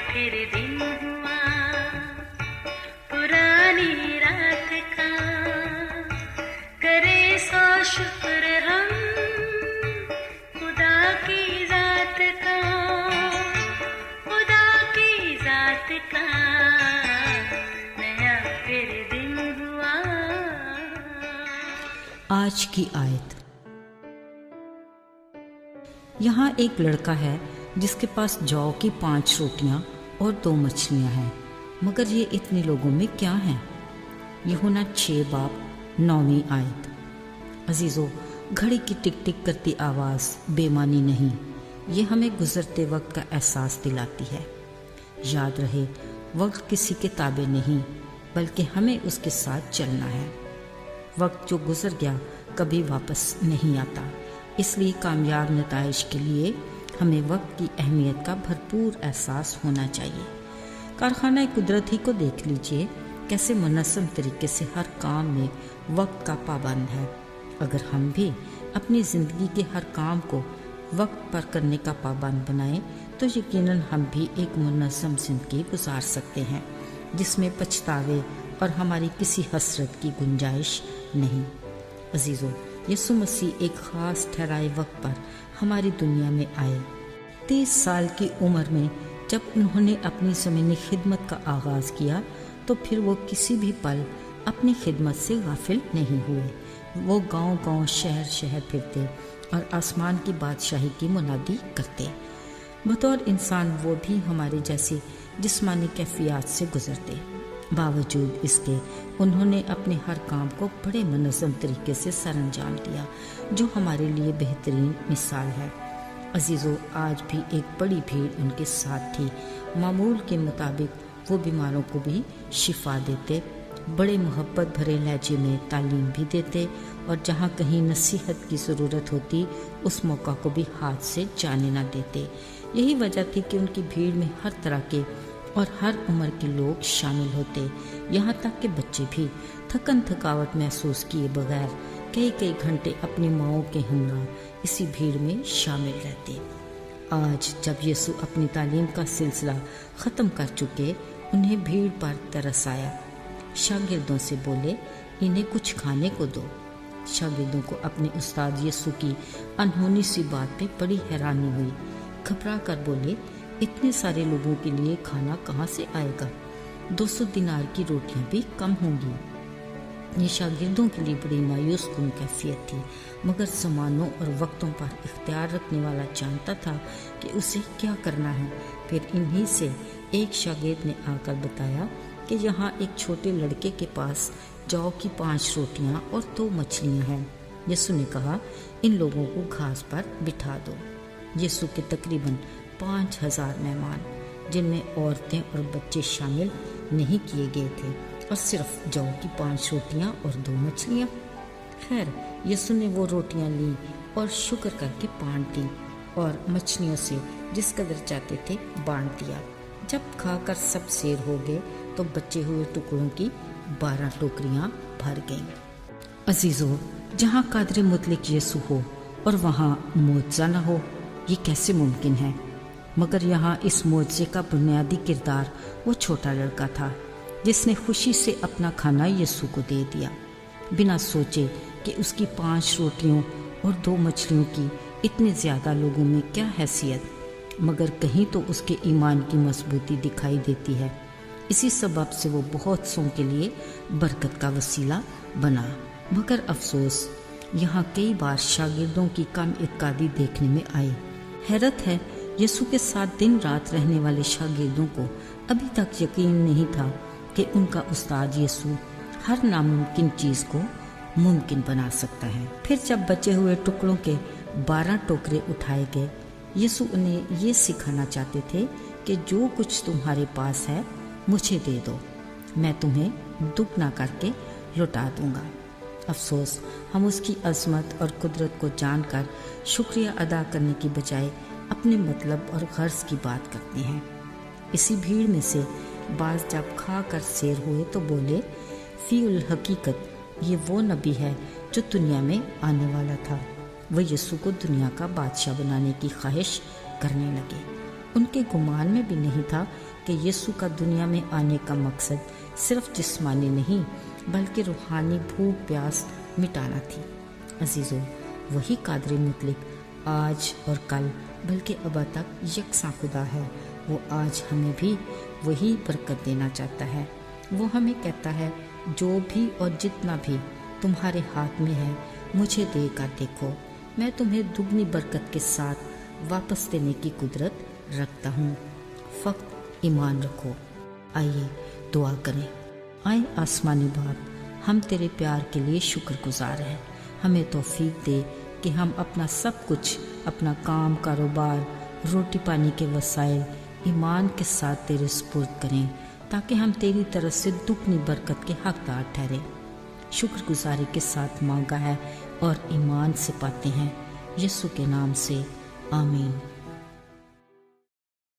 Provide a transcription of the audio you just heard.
फिर दिन हुआ पुरानी रात का, करे सो शुक्र हम खुदा की जात का, खुदा की जात का, नया फिर दिन हुआ। आज की आयत। यहाँ एक लड़का है जिसके पास जौ की 5 रोटियां और 2 मछलियां हैं, मगर ये इतने लोगों में क्या है? यूहन्ना 6 बाब 9वीं आयत। अजीजों, घड़ी की टिक टिक करती आवाज़ बेमानी नहीं, ये हमें गुजरते वक्त का एहसास दिलाती है। याद रहे, वक्त किसी के ताबे नहीं, बल्कि हमें उसके साथ चलना है। वक्त जो गुजर गया कभी वापस नहीं आता, इसलिए कामयाब नताइज के लिए हमें वक्त की अहमियत का भरपूर एहसास होना चाहिए। कारखाना कुदरत ही को देख लीजिए, कैसे मुनज़्ज़म तरीके से हर काम में वक्त का पाबंद है। अगर हम भी अपनी ज़िंदगी के हर काम को वक्त पर करने का पाबंद बनाएं, तो यकीनन हम भी एक मुनज़्ज़म ज़िंदगी गुजार सकते हैं, जिसमें पछतावे और हमारी किसी हसरत की गुंजाइश नहीं। अजीज़ों, यीशु मसीह एक ख़ास ठहराए वक्त पर हमारी दुनिया में आए। 30 साल की उम्र में जब उन्होंने अपनी ज़मीनी खिदमत का आगाज़ किया, तो फिर वो किसी भी पल अपनी खिदमत से गाफिल नहीं हुए। वो गांव-गांव, शहर-शहर फिरते और आसमान की बादशाही की मुनादी करते। बतौर इंसान वो भी हमारे जैसी जिस्मानी कैफियत से गुजरते। बावजूद इसके उन्होंने अपने हर काम को बड़े मुनज़्ज़म तरीके से सरअंजाम दिया, जो हमारे लिए बेहतरीन मिसाल है। अजीज़ों, आज भी एक बड़ी भीड़ उनके साथ थी। मामूल के मुताबिक वो बीमारों को भी शिफा देते, बड़े मोहब्बत भरे लहजे में तालीम भी देते, और जहाँ कहीं नसीहत की ज़रूरत होती उस मौका को भी हाथ से जाने ना देते। यही वजह थी कि उनकी भीड़ में हर तरह के और हर उम्र के लोग शामिल होते, यहाँ तक कि बच्चे भी थकन थकावट महसूस किए बगैर कई कई घंटे अपनी माँओं के हमरा इसी भीड़ में शामिल रहते। आज जब यीशु अपनी तालीम का सिलसिला ख़त्म कर चुके, उन्हें भीड़ पर तरस आया। शागिर्दों से बोले, इन्हें कुछ खाने को दो। शागिर्दों को अपने उस्ताद यीशु की अनहोनी सी बात पे बड़ी हैरानी हुई। घबरा कर बोले, इतने सारे लोगों के लिए खाना कहाँ से आएगा? 200 दिनार की रोटियां भी कम होंगी। ये शागिर्दों के लिए बड़ी मायूस कुन कैफियत थी, मगर ज़मानों और वक्तों पर इख्तियार रखने वाला जानता था कि उसे क्या करना है। फिर इन्हीं से एक शागिर्द ने आकर बताया कि यहाँ एक छोटे लड़के के पास जौ की 5 रोटियां और 2 मछलियां हैं। यीशु ने कहा, इन लोगों को घास पर बिठा दो। यीशु के तकरीबन 5000 मेहमान, जिनमें औरतें और बच्चे शामिल नहीं किए गए थे, और सिर्फ जौ की 5 रोटियां और 2 मछलियां। खैर, यीशु ने वो रोटियां ली और शुक्र करके बांट दी, और मछलियों से जिस कदर चाहते थे बांट दिया। जब खाकर सब सेर हो गए, तो बचे हुए टुकड़ों की 12 टोकरियां भर गईं। अजीजों, जहाँ कादर मुतलक यीशु हो और वहाँ मुआज़ा न हो, ये कैसे मुमकिन है? मगर यहाँ इस मुआज़े का बुनियादी किरदार वो छोटा लड़का था, जिसने खुशी से अपना खाना यीशु को दे दिया, बिना सोचे कि उसकी 5 रोटियों और 2 मछलियों की इतने ज़्यादा लोगों में क्या हैसियत। मगर कहीं तो उसके ईमान की मजबूती दिखाई देती है। इसी सबब से वो बहुत सौ के लिए बरकत का वसीला बना। मगर अफसोस, यहाँ कई बार शागिर्दों की कम इत्कादी देखने में आई। हैरत है, यीशु के साथ दिन रात रहने वाले शागिर्दों को अभी तक यकीन नहीं था कि उनका उस्ताद यीशु हर नामुमकिन चीज़ को मुमकिन बना सकता है। फिर जब बचे हुए टुकड़ों के 12 टोकरे उठाए गए, यीशु उन्हें ये सिखाना चाहते थे कि जो कुछ तुम्हारे पास है मुझे दे दो, मैं तुम्हें दुगना करके लौटा दूंगा। अफसोस, हम उसकी अज़मत और कुदरत को जानकर शुक्रिया अदा करने की बजाय अपने मतलब और गर्ज की बात करते हैं। इसी भीड़ में से बाज़ जब खा कर सेर हुए तो बोले, फ़ीउल हकीकत ये वो नबी है जो दुनिया में आने वाला था। वह यीशु को दुनिया का बादशाह बनाने की ख्वाहिश करने लगे। ان کے گمان میں بھی نہیں تھا کہ یسوع کا دنیا میں آنے کا مقصد صرف جسمانی نہیں بلکہ روحانی بھوک پیاس مٹانا تھی۔ عزیزو، وہی قادر مطلق آج اور کل بلکہ ابد تک یکساں خدا ہے۔ وہ آج ہمیں بھی وہی برکت دینا چاہتا ہے۔ وہ ہمیں کہتا ہے، جو بھی اور جتنا بھی تمہارے ہاتھ میں ہے مجھے دے کر دیکھو، میں تمہیں دگنی برکت کے ساتھ واپس دینے کی قدرت رکھتا ہوں، فقط ایمان رکھو۔ آئیے دعا کریں۔ آئے آسمانی باپ، ہم تیرے پیار کے لیے شکر گزار ہیں۔ ہمیں توفیق دے کہ ہم اپنا سب کچھ، اپنا کام کاروبار، روٹی پانی کے وسائل ایمان کے ساتھ تیرے سپرد کریں، تاکہ ہم تیری طرف سے دگنی برکت کے حقدار ٹھہریں۔ شکر گزاری کے ساتھ مانگا ہے اور ایمان سے پاتے ہیں، یسوع کے نام سے، آمین۔